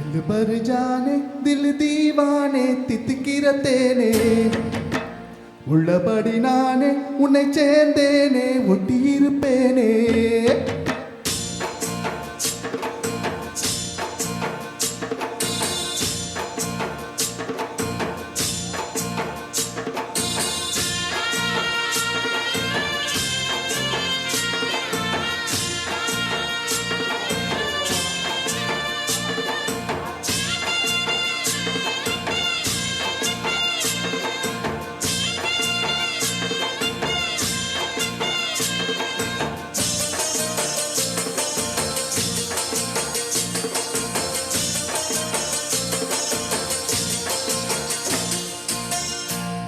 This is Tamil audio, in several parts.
दिल भर जाने दिल दीवाने தித்திக்கிற தேனே உள்ளபடி நானே உன்னை சேர்ந்தேனே ஒட்டியிருப்பேனே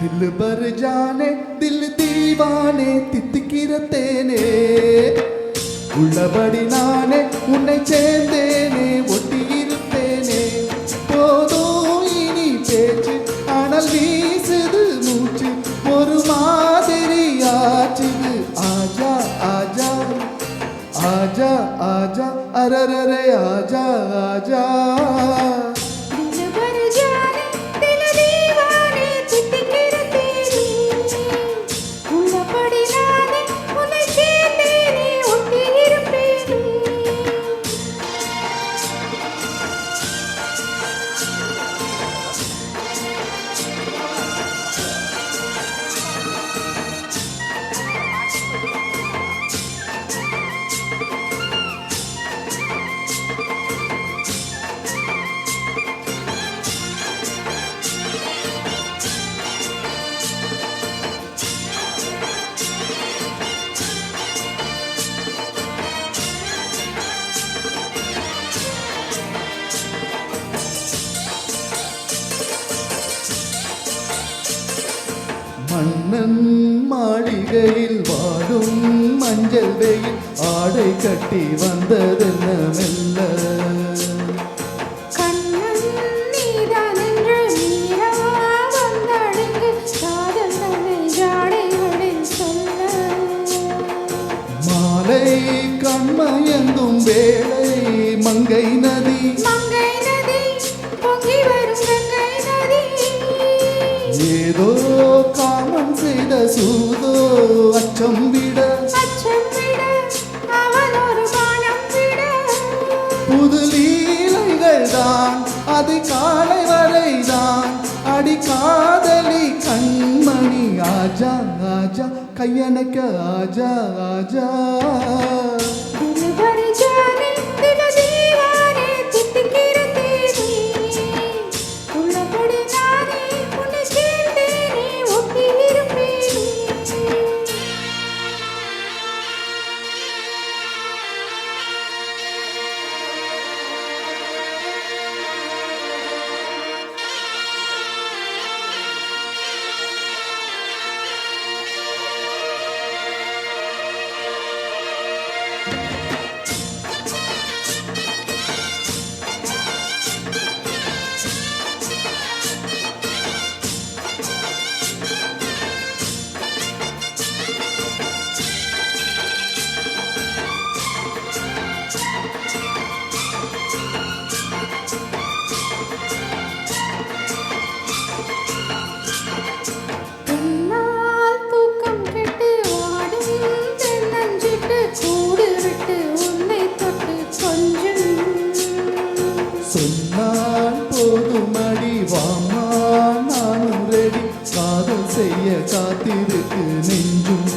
दिल भर जाने दिल दीवाने தித்திக்கிற தேனே உள்ளபடி நானே உன்னை சேர்ந்தேனே ஒட்டியிருப்பேனே போதும் இனி பேச்சு ஆனால் வீசுது மூச்சு ஒரு மாதிரி ஆச்சுது ஆஜா ஆஜா ஆஜா ஆஜா அரரரே ஆஜா ஆஜா மன்னன் மாளிகையில் வாடும் மஞ்சள் வெயில் ஆடை கட்டி வந்ததென்ன மெல்ல கண்ணன் நீதான் என்று மீரா வந்தடைந்து காதல் தன்னை ஜாடைகளில் சொல்ல மாலை கண்மயங்கும் வேளை மங்கை நதி பொங்கி வரும் கங்கை நதி ஏதோ காமம் செய்த சூதோ அச்சம் விட அவன் ஒரு பானம் விட புது லீலைகள் தான் அது காலை வரைதான் அடி காதலி கண்மணி ஆஜா ஆஜா கையணைக்க ஆஜா ஆஜா दिल भर जाने दिल दीवाने தித்திக்கிற தேனே உள்ளபடி நானே உன்னை சேர்ந்தேனே ஒட்டியிருப்பேனே சொன்னால் போதுமடி வாமா நானும் ரெடி காதல் செய்ய காத்திருக்கு நெஞ்சும்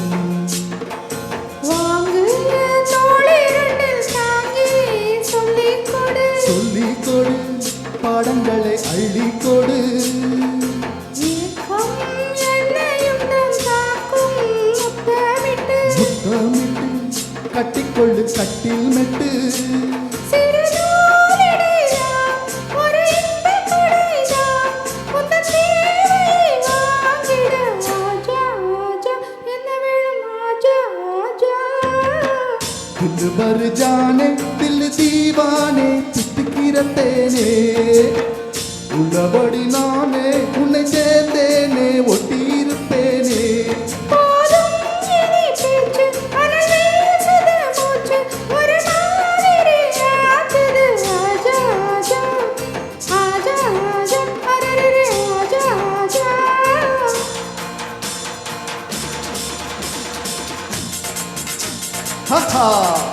சொல்லிக் கொடு பாடங்களை அள்ளி கொடு முத்தமிட்டு கட்டிக்கொள்ளு கட்டில் மெட்டு दिल भर जाने दिल दीवाने தித்திக்கிற தேனே உள்ளபடி நானே உன்னை சேர்ந்தேனே ஒட்டியிருப்பேனே ஆ